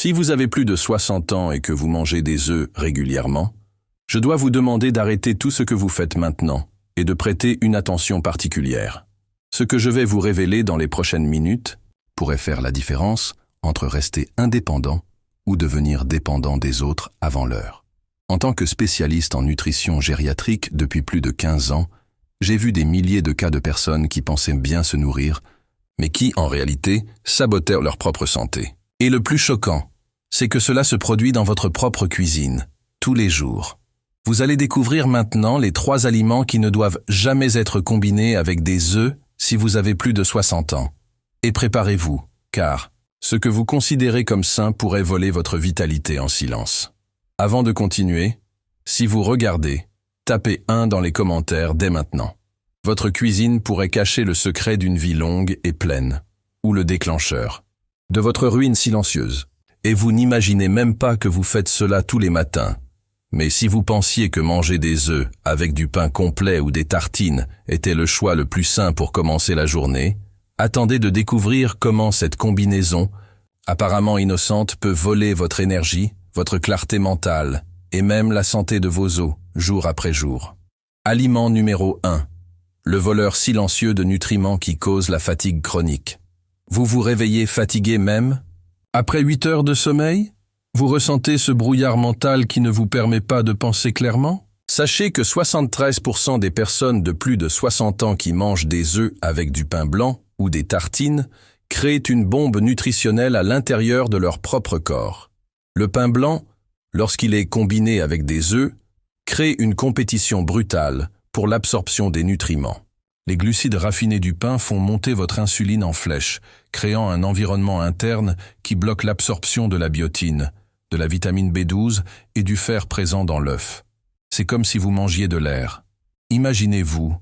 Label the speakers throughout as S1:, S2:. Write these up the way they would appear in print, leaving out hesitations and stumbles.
S1: Si vous avez plus de 60 ans et que vous mangez des œufs régulièrement, je dois vous demander d'arrêter tout ce que vous faites maintenant et de prêter une attention particulière. Ce que je vais vous révéler dans les prochaines minutes pourrait faire la différence entre rester indépendant ou devenir dépendant des autres avant l'heure. En tant que spécialiste en nutrition gériatrique depuis plus de 15 ans, j'ai vu des milliers de cas de personnes qui pensaient bien se nourrir, mais qui, en réalité, sabotèrent leur propre santé. Et le plus choquant, c'est que cela se produit dans votre propre cuisine, tous les jours. Vous allez découvrir maintenant les 3 aliments qui ne doivent jamais être combinés avec des œufs si vous avez plus de 60 ans. Et préparez-vous, car ce que vous considérez comme sain pourrait voler votre vitalité en silence. Avant de continuer, si vous regardez, tapez 1 dans les commentaires dès maintenant. Votre cuisine pourrait cacher le secret d'une vie longue et pleine, ou le déclencheur de votre ruine silencieuse. Et vous n'imaginez même pas que vous faites cela tous les matins. Mais si vous pensiez que manger des œufs avec du pain complet ou des tartines était le choix le plus sain pour commencer la journée, attendez de découvrir comment cette combinaison, apparemment innocente, peut voler votre énergie, votre clarté mentale et même la santé de vos os, jour après jour. Aliment numéro 1. Le voleur silencieux de nutriments qui cause la fatigue chronique. Vous vous réveillez fatigué même? Après 8 heures de sommeil? Vous ressentez ce brouillard mental qui ne vous permet pas de penser clairement? Sachez que 73% des personnes de plus de 60 ans qui mangent des œufs avec du pain blanc ou des tartines créent une bombe nutritionnelle à l'intérieur de leur propre corps. Le pain blanc, lorsqu'il est combiné avec des œufs, crée une compétition brutale pour l'absorption des nutriments. Les glucides raffinés du pain font monter votre insuline en flèche, créant un environnement interne qui bloque l'absorption de la biotine, de la vitamine B12 et du fer présent dans l'œuf. C'est comme si vous mangiez de l'air. Imaginez-vous,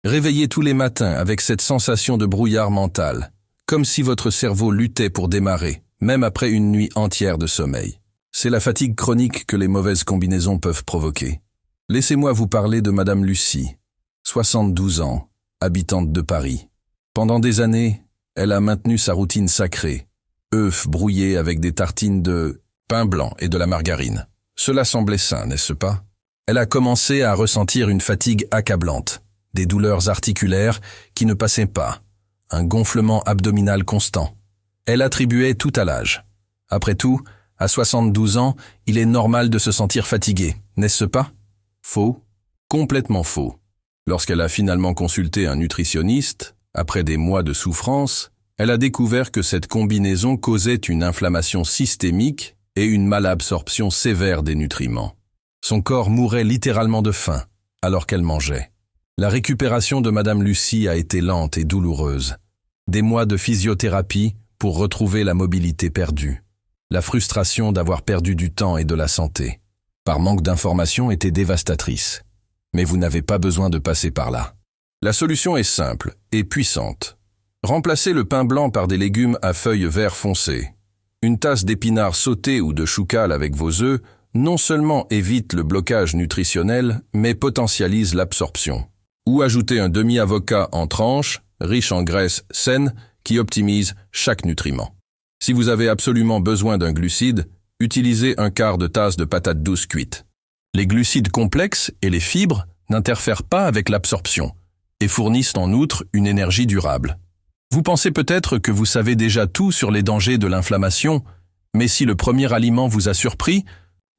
S1: réveillé tous les matins avec cette sensation de brouillard mental, comme si votre cerveau luttait pour démarrer, même après une nuit entière de sommeil. C'est la fatigue chronique que les mauvaises combinaisons peuvent provoquer. Laissez-moi vous parler de Madame Lucie, 72 ans, habitante de Paris. Pendant des années, elle a maintenu sa routine sacrée, œufs brouillés avec des tartines de pain blanc et de la margarine. Cela semblait sain, n'est-ce pas? Elle a commencé à ressentir une fatigue accablante, des douleurs articulaires qui ne passaient pas, un gonflement abdominal constant. Elle attribuait tout à l'âge. Après tout, à 72 ans, il est normal de se sentir fatigué, n'est-ce pas? Faux, complètement faux. Lorsqu'elle a finalement consulté un nutritionniste, après des mois de souffrance, elle a découvert que cette combinaison causait une inflammation systémique et une malabsorption sévère des nutriments. Son corps mourait littéralement de faim, alors qu'elle mangeait. La récupération de Madame Lucie a été lente et douloureuse. Des mois de physiothérapie pour retrouver la mobilité perdue. La frustration d'avoir perdu du temps et de la santé, par manque d'informations, était dévastatrice. Mais vous n'avez pas besoin de passer par là. La solution est simple et puissante. Remplacez le pain blanc par des légumes à feuilles vert foncé. Une tasse d'épinards sautés ou de choucale avec vos œufs non seulement évite le blocage nutritionnel, mais potentialise l'absorption. Ou ajoutez un demi-avocat en tranches, riche en graisses saines, qui optimise chaque nutriment. Si vous avez absolument besoin d'un glucide, utilisez un quart de tasse de patates douces cuites. Les glucides complexes et les fibres n'interfèrent pas avec l'absorption et fournissent en outre une énergie durable. Vous pensez peut-être que vous savez déjà tout sur les dangers de l'inflammation, mais si le premier aliment vous a surpris,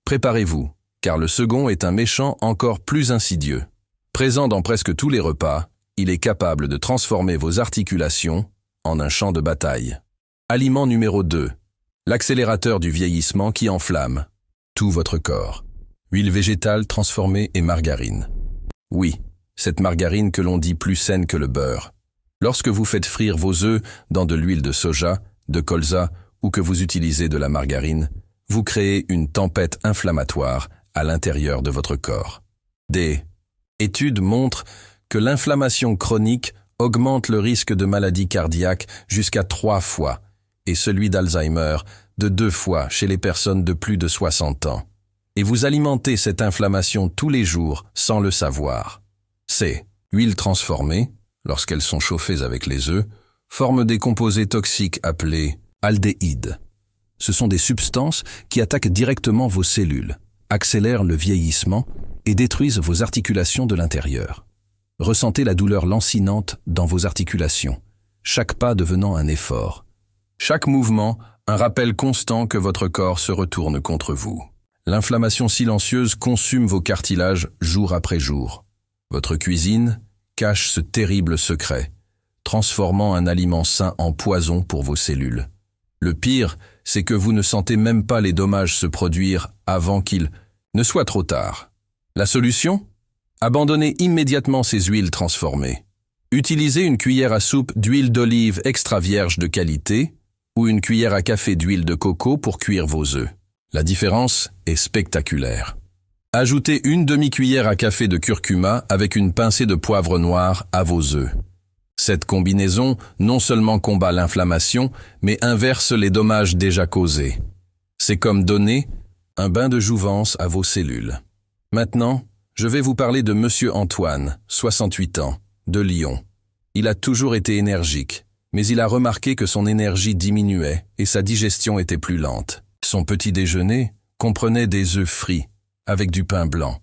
S1: préparez-vous, car le second est un méchant encore plus insidieux. Présent dans presque tous les repas, il est capable de transformer vos articulations en un champ de bataille. Aliment numéro 2. L'accélérateur du vieillissement qui enflamme tout votre corps. Huile végétale transformée et margarine. Oui, cette margarine que l'on dit plus saine que le beurre. Lorsque vous faites frire vos œufs dans de l'huile de soja, de colza ou que vous utilisez de la margarine, vous créez une tempête inflammatoire à l'intérieur de votre corps. Des études montrent que l'inflammation chronique augmente le risque de maladie cardiaque jusqu'à 3 fois et celui d'Alzheimer de 2 fois chez les personnes de plus de 60 ans. Et vous alimentez cette inflammation tous les jours sans le savoir. Ces huiles transformées, lorsqu'elles sont chauffées avec les œufs, forment des composés toxiques appelés aldéhydes. Ce sont des substances qui attaquent directement vos cellules, accélèrent le vieillissement et détruisent vos articulations de l'intérieur. Ressentez la douleur lancinante dans vos articulations, chaque pas devenant un effort. Chaque mouvement, un rappel constant que votre corps se retourne contre vous. L'inflammation silencieuse consume vos cartilages jour après jour. Votre cuisine cache ce terrible secret, transformant un aliment sain en poison pour vos cellules. Le pire, c'est que vous ne sentez même pas les dommages se produire avant qu'il ne soit trop tard. La solution ? Abandonnez immédiatement ces huiles transformées. Utilisez une cuillère à soupe d'huile d'olive extra vierge de qualité ou une cuillère à café d'huile de coco pour cuire vos œufs. La différence est spectaculaire. Ajoutez une demi-cuillère à café de curcuma avec une pincée de poivre noir à vos œufs. Cette combinaison non seulement combat l'inflammation, mais inverse les dommages déjà causés. C'est comme donner un bain de jouvence à vos cellules. Maintenant, je vais vous parler de Monsieur Antoine, 68 ans, de Lyon. Il a toujours été énergique, mais il a remarqué que son énergie diminuait et sa digestion était plus lente. Son petit déjeuner comprenait des œufs frits, avec du pain blanc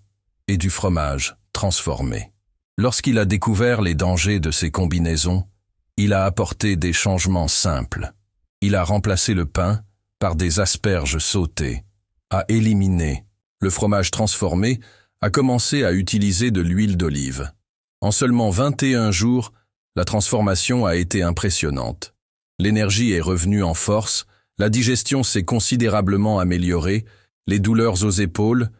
S1: et du fromage transformé. Lorsqu'il a découvert les dangers de ces combinaisons, il a apporté des changements simples. Il a remplacé le pain par des asperges sautées, a éliminé le fromage transformé, a commencé à utiliser de l'huile d'olive. En seulement 21 jours, la transformation a été impressionnante. L'énergie est revenue en force, la digestion s'est considérablement améliorée, les douleurs aux épaules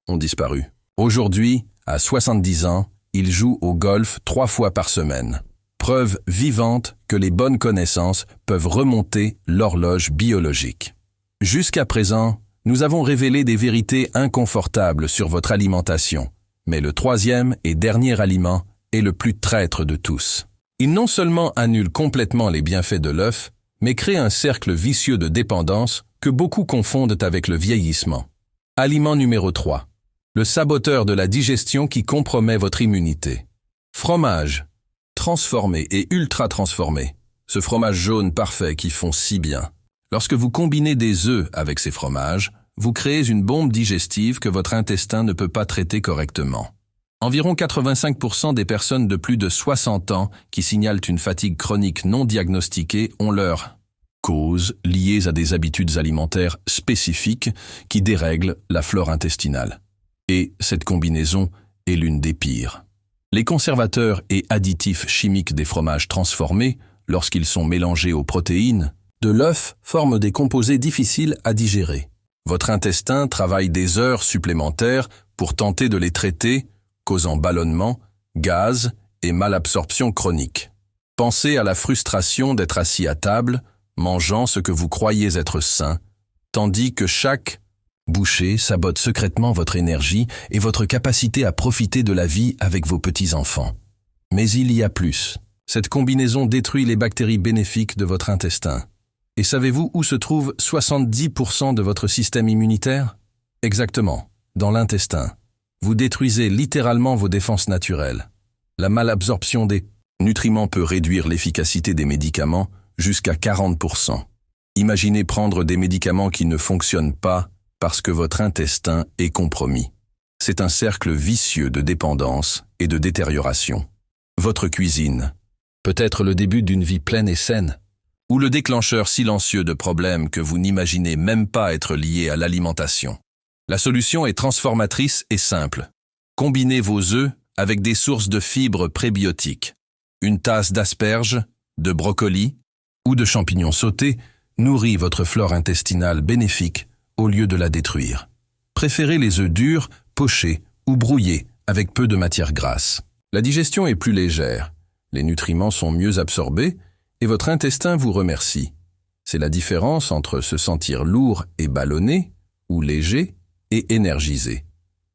S1: ont disparu. Aujourd'hui, à 70 ans, il joue au golf 3 fois par semaine. Preuve vivante que les bonnes connaissances peuvent remonter l'horloge biologique. Jusqu'à présent, nous avons révélé des vérités inconfortables sur votre alimentation, mais le troisième et dernier aliment est le plus traître de tous. Il non seulement annule complètement les bienfaits de l'œuf, mais crée un cercle vicieux de dépendance que beaucoup confondent avec le vieillissement. Aliment numéro 3. Le saboteur de la digestion qui compromet votre immunité. Fromage, transformé et ultra transformé. Ce fromage jaune parfait qui fond si bien. Lorsque vous combinez des œufs avec ces fromages, vous créez une bombe digestive que votre intestin ne peut pas traiter correctement. Environ 85% des personnes de plus de 60 ans qui signalent une fatigue chronique non diagnostiquée ont leurs causes liées à des habitudes alimentaires spécifiques qui dérèglent la flore intestinale. Et cette combinaison est l'une des pires. Les conservateurs et additifs chimiques des fromages transformés, lorsqu'ils sont mélangés aux protéines de l'œuf, forment des composés difficiles à digérer. Votre intestin travaille des heures supplémentaires pour tenter de les traiter, causant ballonnement, gaz et malabsorption chronique. Pensez à la frustration d'être assis à table, mangeant ce que vous croyez être sain, tandis que chaque bouchée sabote secrètement votre énergie et votre capacité à profiter de la vie avec vos petits-enfants. Mais il y a plus. Cette combinaison détruit les bactéries bénéfiques de votre intestin. Et savez-vous où se trouve 70% de votre système immunitaire ? Exactement, dans l'intestin. Vous détruisez littéralement vos défenses naturelles. La malabsorption des nutriments peut réduire l'efficacité des médicaments jusqu'à 40%. Imaginez prendre des médicaments qui ne fonctionnent pas parce que votre intestin est compromis. C'est un cercle vicieux de dépendance et de détérioration. Votre cuisine peut être le début d'une vie pleine et saine, ou le déclencheur silencieux de problèmes que vous n'imaginez même pas être liés à l'alimentation. La solution est transformatrice et simple. Combinez vos œufs avec des sources de fibres prébiotiques. Une tasse d'asperges, de brocoli ou de champignons sautés nourrit votre flore intestinale bénéfique au lieu de la détruire. Préférez les œufs durs, pochés ou brouillés avec peu de matière grasse. La digestion est plus légère, les nutriments sont mieux absorbés et votre intestin vous remercie. C'est la différence entre se sentir lourd et ballonné ou léger et énergisé.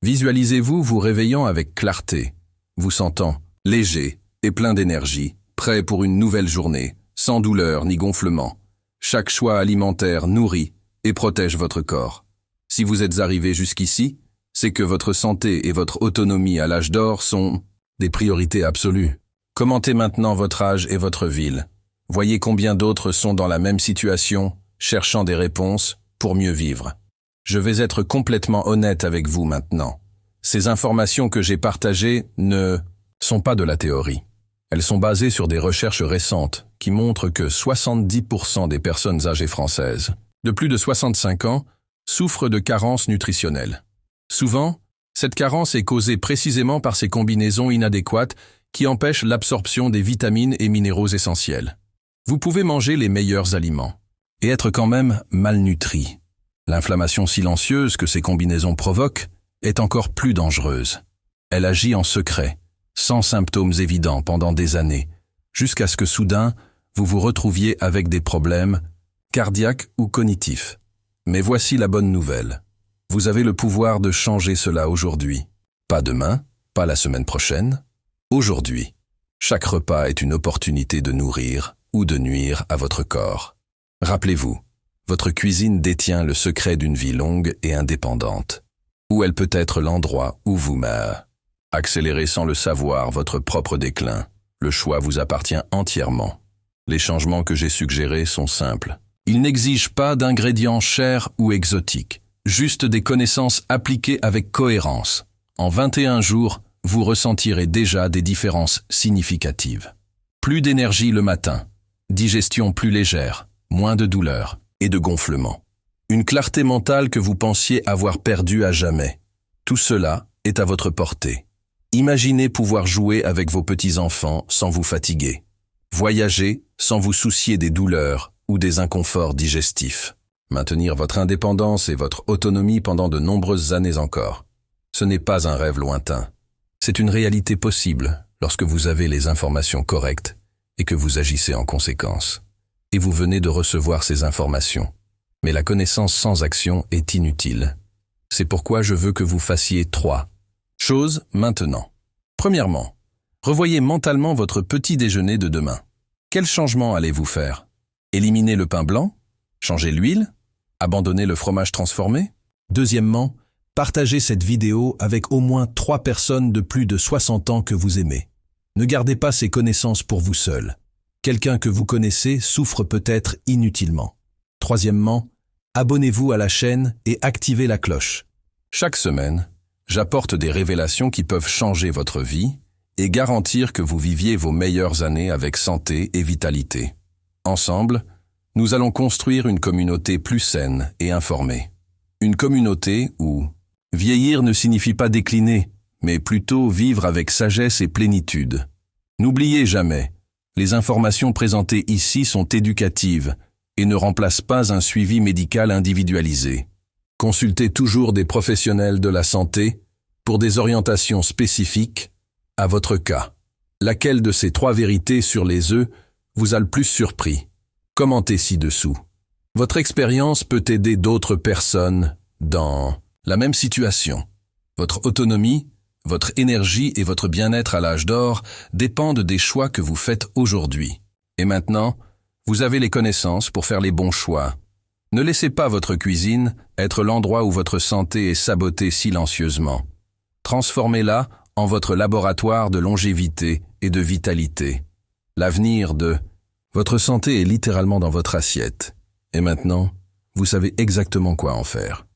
S1: Visualisez-vous vous réveillant avec clarté, vous sentant léger et plein d'énergie, prêt pour une nouvelle journée, sans douleur ni gonflement. Chaque choix alimentaire nourrit et protège votre corps. Si vous êtes arrivé jusqu'ici, c'est que votre santé et votre autonomie à l'âge d'or sont des priorités absolues. Commentez maintenant votre âge et votre ville. Voyez combien d'autres sont dans la même situation, cherchant des réponses, pour mieux vivre. Je vais être complètement honnête avec vous maintenant. Ces informations que j'ai partagées ne sont pas de la théorie. Elles sont basées sur des recherches récentes qui montrent que 70% des personnes âgées françaises de plus de 65 ans souffrent de carences nutritionnelles. Souvent, cette carence est causée précisément par ces combinaisons inadéquates qui empêchent l'absorption des vitamines et minéraux essentiels. Vous pouvez manger les meilleurs aliments et être quand même malnutri. L'inflammation silencieuse que ces combinaisons provoquent est encore plus dangereuse. Elle agit en secret, sans symptômes évidents pendant des années, jusqu'à ce que soudain, vous vous retrouviez avec des problèmes cardiaques ou cognitifs. Mais voici la bonne nouvelle. Vous avez le pouvoir de changer cela aujourd'hui. Pas demain, pas la semaine prochaine. Aujourd'hui. Chaque repas est une opportunité de nourrir ou de nuire à votre corps. Rappelez-vous, votre cuisine détient le secret d'une vie longue et indépendante. Ou elle peut être l'endroit où vous accélérez sans le savoir votre propre déclin. Le choix vous appartient entièrement. Les changements que j'ai suggérés sont simples. Ils n'exigent pas d'ingrédients chers ou exotiques, juste des connaissances appliquées avec cohérence. En 21 jours, vous ressentirez déjà des différences significatives. Plus d'énergie le matin, digestion plus légère, moins de douleur et de gonflement. Une clarté mentale que vous pensiez avoir perdue à jamais. Tout cela est à votre portée. Imaginez pouvoir jouer avec vos petits-enfants sans vous fatiguer. Voyager sans vous soucier des douleurs ou des inconforts digestifs. Maintenir votre indépendance et votre autonomie pendant de nombreuses années encore. Ce n'est pas un rêve lointain. C'est une réalité possible lorsque vous avez les informations correctes et que vous agissez en conséquence. Et vous venez de recevoir ces informations. Mais la connaissance sans action est inutile. C'est pourquoi je veux que vous fassiez 3 choses maintenant. Premièrement, revoyez mentalement votre petit déjeuner de demain. Quel changement allez-vous faire? Éliminer le pain blanc? Changer l'huile? Abandonner le fromage transformé? Deuxièmement, partagez cette vidéo avec au moins 3 personnes de plus de 60 ans que vous aimez. Ne gardez pas ces connaissances pour vous seul. Quelqu'un que vous connaissez souffre peut-être inutilement. Troisièmement, abonnez-vous à la chaîne et activez la cloche. Chaque semaine, j'apporte des révélations qui peuvent changer votre vie et garantir que vous viviez vos meilleures années avec santé et vitalité. Ensemble, nous allons construire une communauté plus saine et informée. Une communauté où vieillir ne signifie pas décliner, mais plutôt vivre avec sagesse et plénitude. N'oubliez jamais, les informations présentées ici sont éducatives et ne remplacent pas un suivi médical individualisé. Consultez toujours des professionnels de la santé pour des orientations spécifiques à votre cas. Laquelle de ces 3 vérités sur les œufs vous a le plus surpris? Commentez ci-dessous. Votre expérience peut aider d'autres personnes dans la même situation. Votre autonomie, votre énergie et votre bien-être à l'âge d'or dépendent des choix que vous faites aujourd'hui. Et maintenant, vous avez les connaissances pour faire les bons choix. Ne laissez pas votre cuisine être l'endroit où votre santé est sabotée silencieusement. Transformez-la en votre laboratoire de longévité et de vitalité. L'avenir de votre santé est littéralement dans votre assiette. Et maintenant, vous savez exactement quoi en faire.